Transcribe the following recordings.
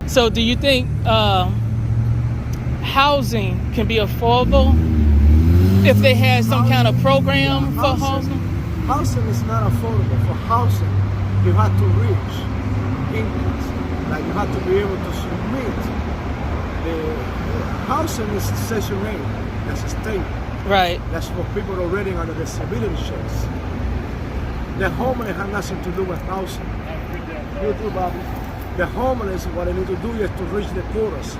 So do you think housing can be affordable if they had some kind of program for housing? Housing is not affordable. For housing, you have to reach incomes. Like you have to be able to submit. Housing is Section 8. That's a state. Right. That's for people already under disability checks. The homeless have nothing to do with housing. You too, Bobby. The homeless, what they need to do is to reach the quotas,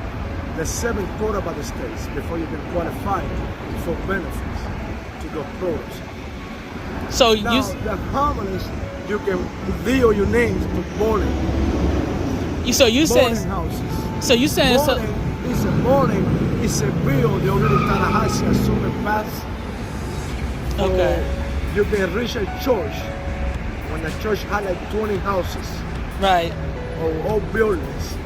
the 7 quota by the states, before you can qualify for benefits to those quotas. So now, the homeless, you can deal your names to boarding. So you boarding said houses. So you saying boarding is a boarding is a bill the already Tallahassee assumed and passed. Okay. You can reach a church when the church had like 20 houses. Right. Or all buildings.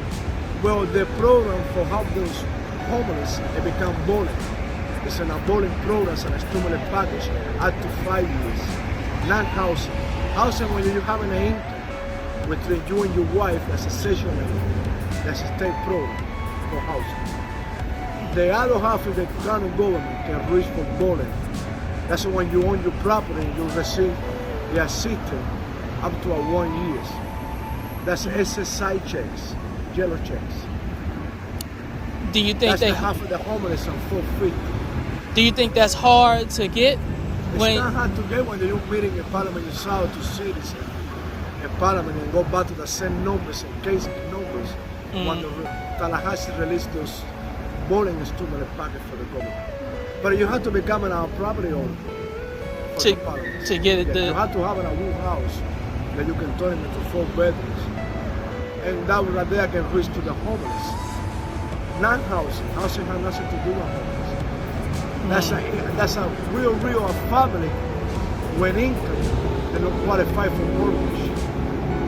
Well, the program for help those homeless, it become bowling. It's an bowling program, it's a stimulus package up to 5 years. Not housing. Housing when you're having an income between you and your wife, that's a Section 8. That's a state program for housing. The other half of the county government can reach for bowling. That's when you own your property, you receive the assistance up to 1 year. That's SSI checks, yellow checks. Do you think that's half of the homeless on 450? Do you think that's hard to get? It's not hard to get when you're meeting in Parliament yourself to citizens in Parliament and go back to the same numbers and case numbers when the Tallahassee released those bowling stimulus package for the government. But you have to become a property owner to get it. You have to have a wood house that you can turn into 4 bedrooms. And that right there can reach to the homeless. Non-housing. Housing has nothing to do with homeless. That's a real family when income they don't qualify for mortgage.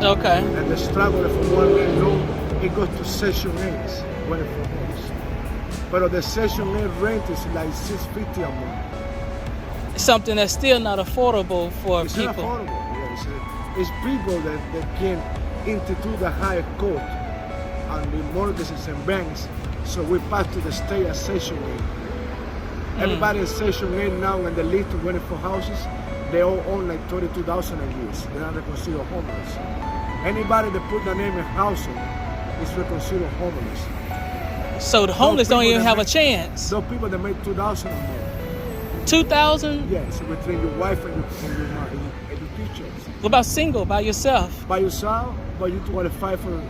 Okay. And the struggle for one man loan, it goes to Section 8 when it's for homes. But the Section 8 rent is like $650 a month. Something that's still not affordable for it's people. It's not affordable. Yes. It's people that can institute a higher cost on the mortgages and banks. So we pass to the state as Section 8. Everybody in Section 8 now when they list 24 houses, they all own like $32,000 a year. They're not considered homeless. Anybody that put their name in housing is considered homeless. So the homeless don't even have a chance. Those people that make $2,000 a month. 2,000? Yes, between your wife and your mother, and your teachers. What about single, by yourself? By yourself, but you qualify for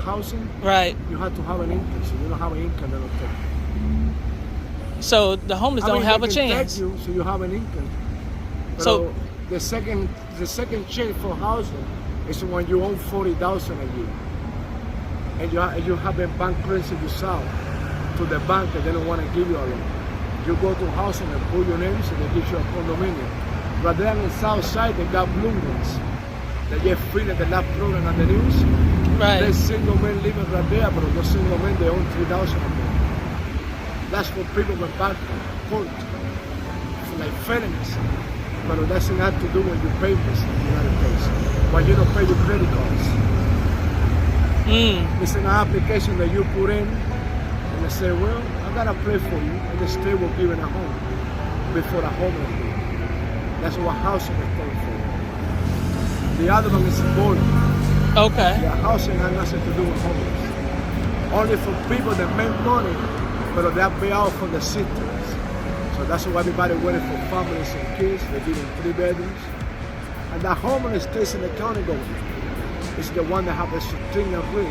housing. Right. You have to have an income. So you don't have an income, they don't take you. So the homeless don't have a chance. Take you, so you have an income. So the second chance for housing is when you own $40,000 a year, and you have a bankruptcy yourself to the bank and they don't want to give you a loan. You go to housing and put your names and they give you a condominium. But then on the south side they got blue ones. They just feeling the last program on the news. Right. There's single men living right there, but those single men they own $3,000 a month. That's for people with bad court, like felonies. But it doesn't have to do with your papers in the United States. When you don't pay your credit cards. It's an application that you put in, and they say, well, I gotta pray for you, and the state will give it a home before the homeless do. That's what housing is paying for. The other one is boarding. Okay. Yeah, housing has nothing to do with homeless. Only for people that make money, but they pay out for the systems. So that's why everybody waiting for families and kids. They give them 3 bedrooms. And the homeless stays in the county government. It's the one that have a string of rich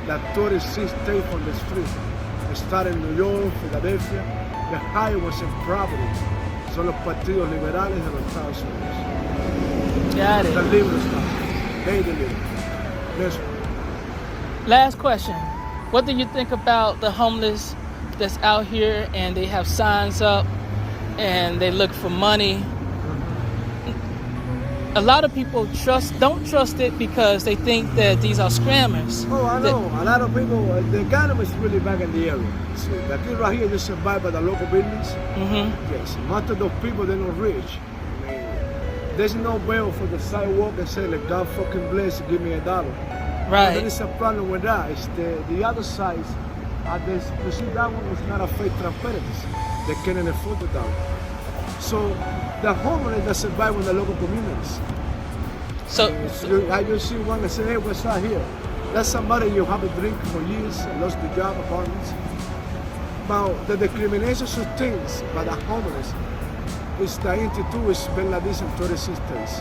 that 36 states on the street. They started in New York, Philadelphia. The highest in Providence son los partidos liberales de los Estados Unidos. Got it. The liberal stuff. They deliver. Next one. Last question. What do you think about the homeless that's out here and they have signs up and they look for money? A lot of people don't trust it because they think that these are scammers. Oh, I know. A lot of people, the economy is really bad in the area. See, the kid right here just survived by the local business. Yes, most of those people, they're not rich. I mean, there's no bail for the sidewalk and say, like, God fucking bless, give me $1. Right. There is a problem with that. It's the other side. You see, that one is not a fake transparency. They can't afford that one. So the homeless that survive in the local communities. So I just see one and say, hey, what's that here? That's somebody you have a drink for years, lost the job, apartments. Now, the discrimination of things by the homeless is the institute is been like this in 36 states.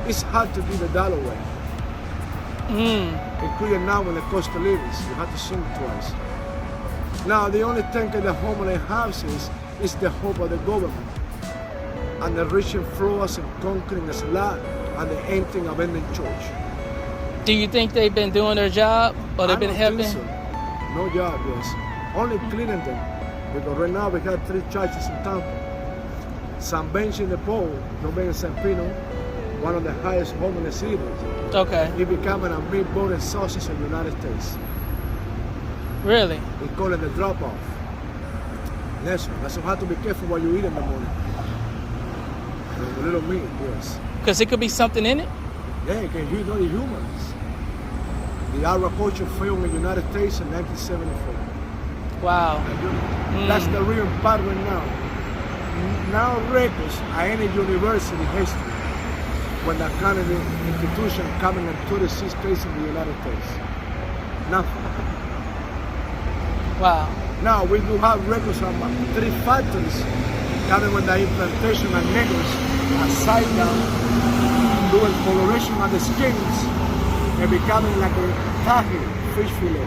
It's hard to give a dollar away. Including now when the cost of living, you have to sing twice. Now, the only thing that the homeless houses is the hope of the government. And the reaching floors and conquering the slab and the emptying abandoned church. do you think they've been doing their job, or they've I been don't helping? think so. No job, yes. Only cleaning them. Because right now we have 3 churches in Tampa. San Bench in the Pole, no Ben San Pino, one of the highest homeless cities. Okay. It becoming a meatball and sausage in the United States. Really? They call it the drop-off. That's why you have to be careful what you eat in the morning. A little meat, yes. Because it could be something in it? Yeah, you can eat only humans. The agriculture failed in the United States in 1974. Wow. That's the real part right now. Now records at any university history when the kind of institution coming in 36 states in the United States. Nothing. Wow. Now we do have records of 3 factories coming with the implantation of niggers upside down, doing coloration of the skins and becoming like a tahi, fish fillet.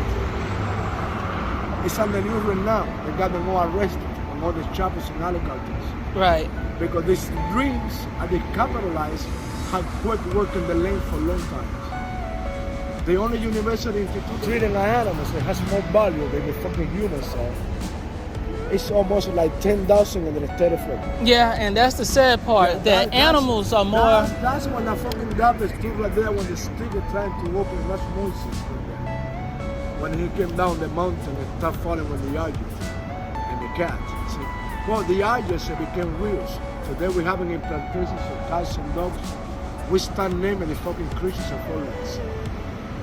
It's on the news right now. They got them all arrested on all these choppers and alligators. Right. Because these dreams, they capitalize, have quick work in the lane for a long time. The only university institute treating like animals that has more value than the fucking humans are. It's almost like 10,000 in the state of Florida. Yeah, and that's the sad part. Yeah, that animals are more. That's when the fucking garbage stood right there when the sticker trying to open much noises. When he came down the mountain and started falling with the Argent and the cat. See? Well, the Argents became real. Today we're having implantations of cats and dogs. We start naming the fucking creatures of foreigners.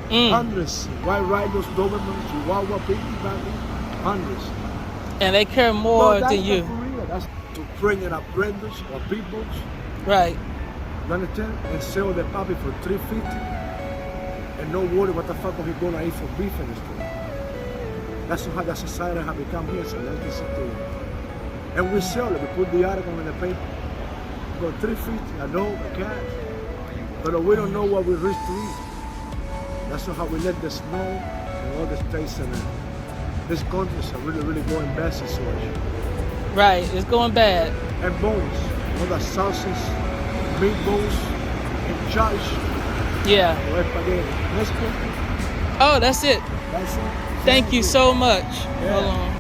Hundreds. White riders, Doberman, Chihuahua, piggy, hundreds. And they care more that's than you. not for real. That's to train an apprentice or people. Right. You understand? And sell the puppy for $3.50 and no worry what the fuck are he gonna eat for beef in the store. That's how the society has become here since 1968. And we sell it. We put the article in the paper. We got $3.50 a dog, a cat. But we don't know what we risk to eat. That's how we let the snow and all the states and these countries are really going bad situation. Right. It's going bad. And bones, all the sauces, meatballs, and charge. Yeah. Or spaghetti. Let's cook. Oh, that's it. That's it. Thank you so much. Yeah. Hold on.